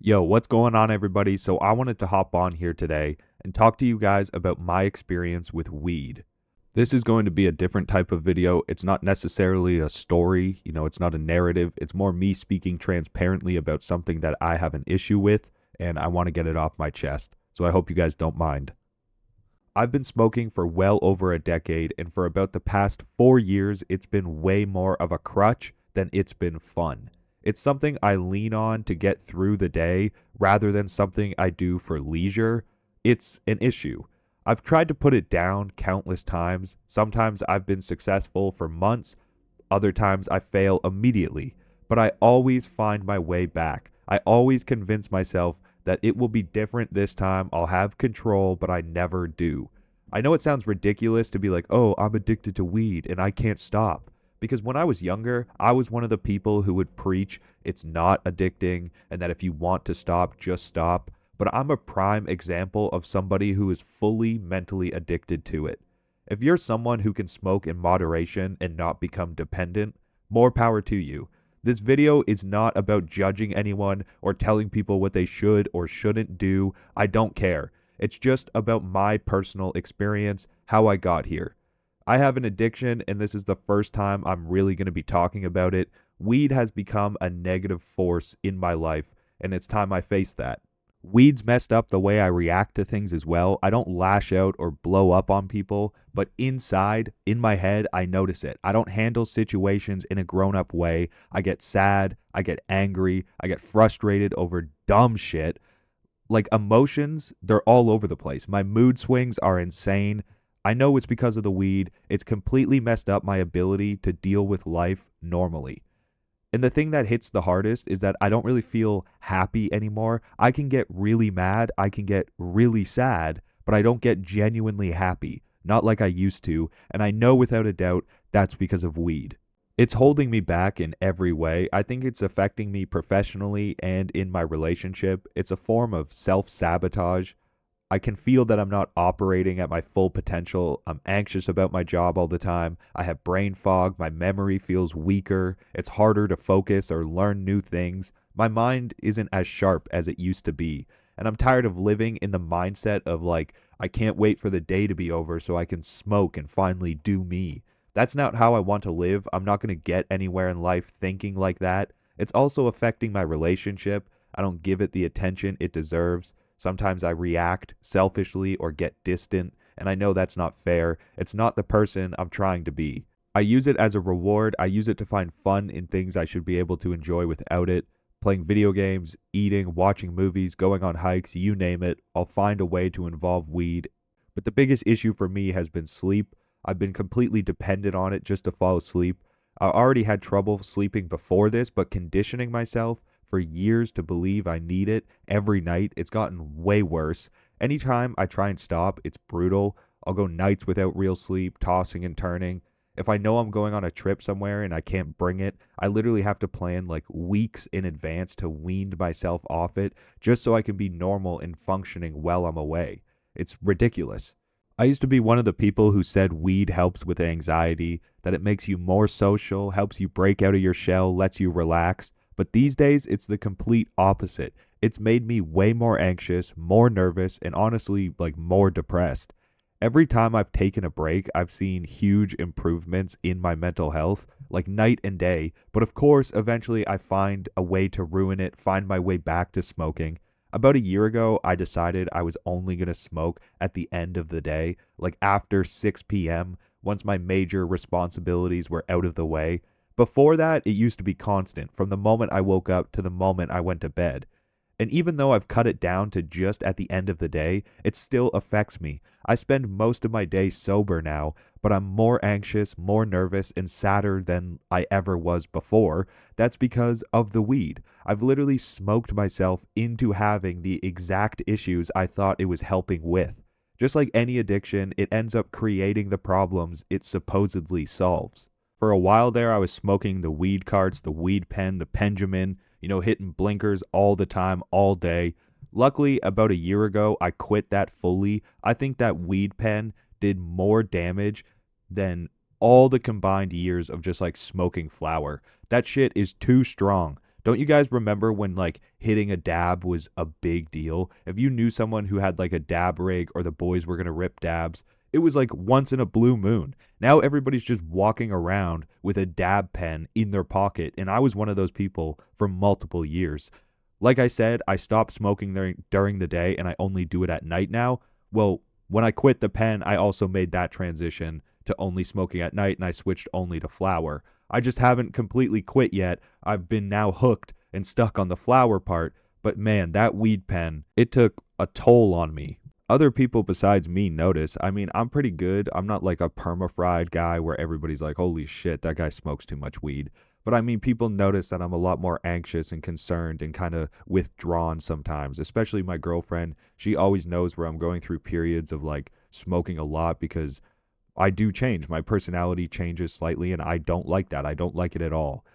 Yo, what's going on, everybody? So, I wanted to hop on here today and talk to you guys about my experience with weed. This is going to be a different type of video. It's not necessarily a story, it's not a narrative. It's more me speaking transparently about something that I have an issue with, and I want to get it off my chest. So, I hope you guys don't mind. I've been smoking for well over a decade, and for about the past 4 years, it's been way more of a crutch than it's been fun. It's something I lean on to get through the day rather than something I do for leisure. It's an issue. I've tried to put it down countless times. Sometimes I've been successful for months, other times I fail immediately. But I always find my way back. I always convince myself that it will be different this time. I'll have control, but I never do. I know it sounds ridiculous to be like, oh, I'm addicted to weed and I can't stop. Because when I was younger, I was one of the people who would preach it's not addicting and that if you want to stop, just stop. But I'm a prime example of somebody who is fully mentally addicted to it. If you're someone who can smoke in moderation and not become dependent, more power to you. This video is not about judging anyone or telling people what they should or shouldn't do. I don't care. It's just about my personal experience, how I got here. I have an addiction, and this is the first time I'm really going to be talking about it. Weed has become a negative force in my life, and it's time I face that. Weed's messed up the way I react to things as well. I don't lash out or blow up on people, but inside, in my head, I notice it. I don't handle situations in a grown up way. I get sad, I get angry, I get frustrated over dumb shit. Like emotions, they're all over the place. My mood swings are insane. I know it's because of the weed. It's completely messed up my ability to deal with life normally. And the thing that hits the hardest is that I don't really feel happy anymore. I can get really mad, I can get really sad, but I don't get genuinely happy, not like I used to. And I know without a doubt that's because of weed. It's holding me back in every way. I think it's affecting me professionally and in my relationship. It's a form of self sabotage. I can feel that I'm not operating at my full potential. I'm anxious about my job all the time. I have brain fog. My memory feels weaker. It's harder to focus or learn new things. My mind isn't as sharp as it used to be. And I'm tired of living in the mindset of like, I can't wait for the day to be over so I can smoke and finally do me. That's not how I want to live. I'm not going to get anywhere in life thinking like that. It's also affecting my relationship. I don't give it the attention it deserves. Sometimes I react selfishly or get distant, and I know that's not fair. It's not the person I'm trying to be. I use it as a reward. I use it to find fun in things I should be able to enjoy without it. Playing video games, eating, watching movies, going on hikes, you name it. I'll find a way to involve weed. But the biggest issue for me has been sleep. I've been completely dependent on it just to fall asleep. I already had trouble sleeping before this, but conditioning myself for years to believe I need it every night, it's gotten way worse. Anytime I try and stop, it's brutal. I'll go nights without real sleep, tossing and turning. If I know I'm going on a trip somewhere and I can't bring it, I literally have to plan like weeks in advance to wean myself off it just so I can be normal and functioning while I'm away. It's ridiculous. I used to be one of the people who said weed helps with anxiety, that it makes you more social, helps you break out of your shell, lets you relax. But these days, it's the complete opposite. It's made me way more anxious, more nervous, and honestly, like more depressed. Every time I've taken a break, I've seen huge improvements in my mental health, like night and day. But of course, eventually I find a way to ruin it, find my way back to smoking. About a year ago, I decided I was only going to smoke at the end of the day, like after 6 p.m., once my major responsibilities were out of the way. Before that, it used to be constant, from the moment I woke up to the moment I went to bed. And even though I've cut it down to just at the end of the day, it still affects me. I spend most of my day sober now, but I'm more anxious, more nervous, and sadder than I ever was before. That's because of the weed. I've literally smoked myself into having the exact issues I thought it was helping with. Just like any addiction, it ends up creating the problems it supposedly solves. For a while there, I was smoking the weed carts, the weed pen, the Benjamin, hitting blinkers all the time, all day. Luckily, about a year ago, I quit that fully. I think that weed pen did more damage than all the combined years of just like smoking flower. That shit is too strong. Don't you guys remember when like hitting a dab was a big deal? If you knew someone who had like a dab rig or the boys were going to rip dabs, it was like once in a blue moon. Now everybody's just walking around with a dab pen in their pocket, and I was one of those people for multiple years. Like I said, I stopped smoking during the day and I only do it at night now. Well, when I quit the pen, I also made that transition to only smoking at night and I switched only to flower. I just haven't completely quit yet. I've been now hooked and stuck on the flower part, but man, that weed pen, it took a toll on me. Other people besides me notice. I mean, I'm pretty good. I'm not like a perma-fried guy where everybody's like, holy shit, that guy smokes too much weed. But I mean, people notice that I'm a lot more anxious and concerned and kind of withdrawn sometimes, especially my girlfriend. She always knows where I'm going through periods of like smoking a lot because I do change. My personality changes slightly, and I don't like that. I don't like it at all.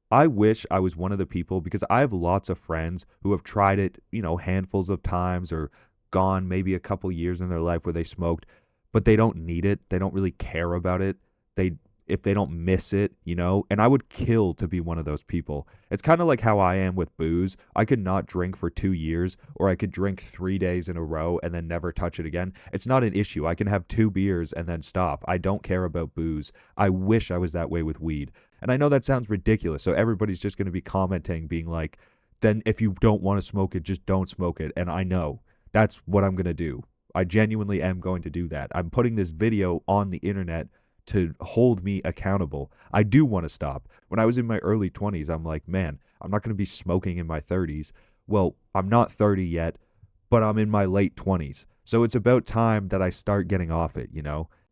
I wish I was one of the people because I have lots of friends who have tried it, handfuls of times or gone maybe a couple years in their life where they smoked, but they don't need it. They don't really care about it. They if they don't miss it, and I would kill to be one of those people. It's kind of like how I am with booze. I could not drink for 2 years, or I could drink 3 days in a row and then never touch it again. It's not an issue. I can have 2 beers and then stop. I don't care about booze. I wish I was that way with weed. And I know that sounds ridiculous. So everybody's just going to be commenting, being like, then if you don't want to smoke it, just don't smoke it. And I know that's what I'm going to do. I genuinely am going to do that. I'm putting this video on the internet to hold me accountable. I do want to stop. When I was in my early 20s, I'm like, man, I'm not going to be smoking in my 30s. Well, I'm not 30 yet, but I'm in my late 20s. So it's about time that I start getting off it.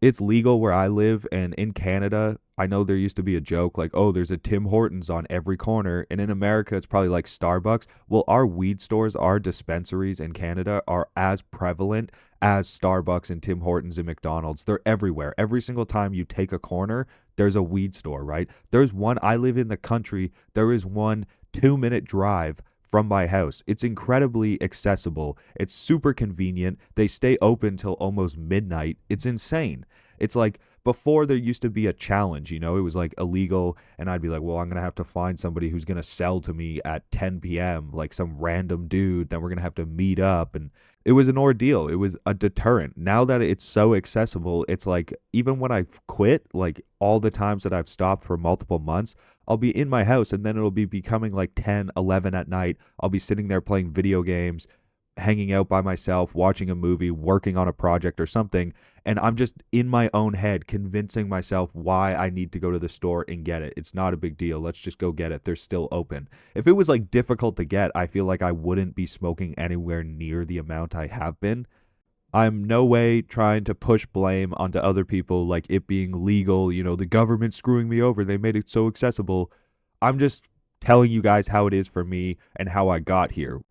It's legal where I live, and in Canada, I know there used to be a joke like, oh, there's a Tim Hortons on every corner, and in America, it's probably like Starbucks. Well, our weed stores, our dispensaries in Canada are as prevalent as Starbucks and Tim Hortons and McDonald's. They're everywhere. Every single time you take a corner, there's a weed store, right? There's one, I live in the country, there is one 2-minute drive from my house. It's incredibly accessible. It's super convenient. They stay open till almost midnight. It's insane. It's like before there used to be a challenge, it was like illegal, and I'd be like, well, I'm going to have to find somebody who's going to sell to me at 10 p.m., like some random dude. Then we're going to have to meet up, and it was an ordeal. It was a deterrent. Now that it's so accessible, it's like even when I've quit, like all the times that I've stopped for multiple months, I'll be in my house and then it'll be becoming like 10, 11 at night. I'll be sitting there playing video games, hanging out by myself, watching a movie, working on a project or something, and I'm just in my own head convincing myself why I need to go to the store and get it. It's not a big deal. Let's just go get it. They're still open. If it was like difficult to get, I feel like I wouldn't be smoking anywhere near the amount I have been. I'm no way trying to push blame onto other people like it being legal, the government screwing me over. They made it so accessible. I'm just telling you guys how it is for me and how I got here.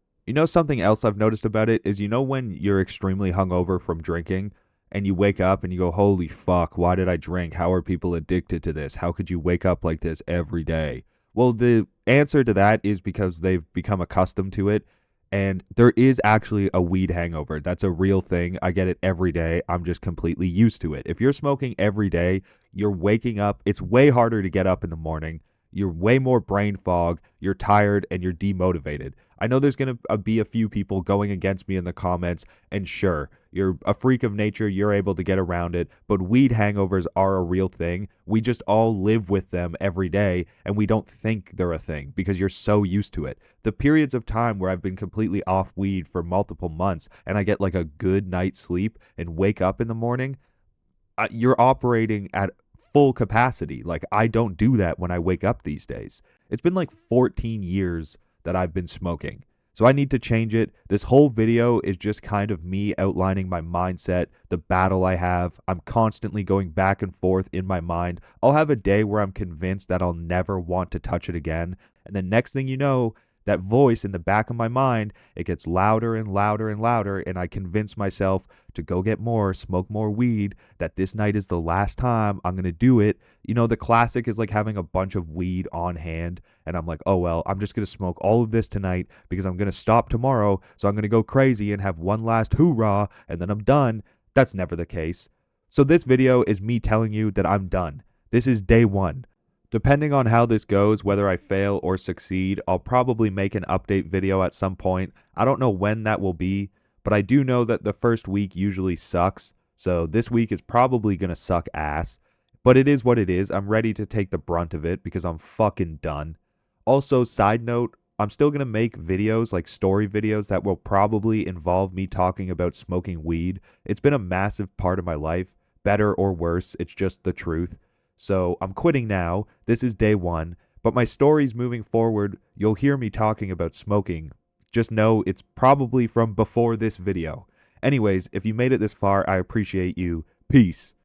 Something else I've noticed about it is, when you're extremely hungover from drinking and you wake up and you go, holy fuck, why did I drink? How are people addicted to this? How could you wake up like this every day? Well, the answer to that is because they've become accustomed to it. And there is actually a weed hangover. That's a real thing. I get it every day. I'm just completely used to it. If you're smoking every day, you're waking up. It's way harder to get up in the morning. You're way more brain fog. You're tired and you're demotivated. I know there's going to be a few people going against me in the comments, and sure, you're a freak of nature, you're able to get around it, but weed hangovers are a real thing. We just all live with them every day, and we don't think they're a thing because you're so used to it. The periods of time where I've been completely off weed for multiple months, and I get like a good night's sleep and wake up in the morning, you're operating at full capacity. Like, I don't do that when I wake up these days. It's been like 14 years that I've been smoking. So I need to change it. This whole video is just kind of me outlining my mindset, the battle I have. I'm constantly going back and forth in my mind. I'll have a day where I'm convinced that I'll never want to touch it again. And then next thing you know, that voice in the back of my mind, it gets louder and louder and louder, and I convince myself to go get more, smoke more weed, that this night is the last time I'm going to do it. The classic is like having a bunch of weed on hand, and I'm like, oh, well, I'm just going to smoke all of this tonight because I'm going to stop tomorrow, so I'm going to go crazy and have one last hoorah, and then I'm done. That's never the case. So this video is me telling you that I'm done. This is day one. Depending on how this goes, whether I fail or succeed, I'll probably make an update video at some point. I don't know when that will be, but I do know that the first week usually sucks. So this week is probably going to suck ass. But it is what it is. I'm ready to take the brunt of it because I'm fucking done. Also, side note, I'm still going to make videos like story videos that will probably involve me talking about smoking weed. It's been a massive part of my life, better or worse. It's just the truth. So I'm quitting now. This is day one. But my stories moving forward, you'll hear me talking about smoking. Just know it's probably from before this video. Anyways, if you made it this far, I appreciate you. Peace.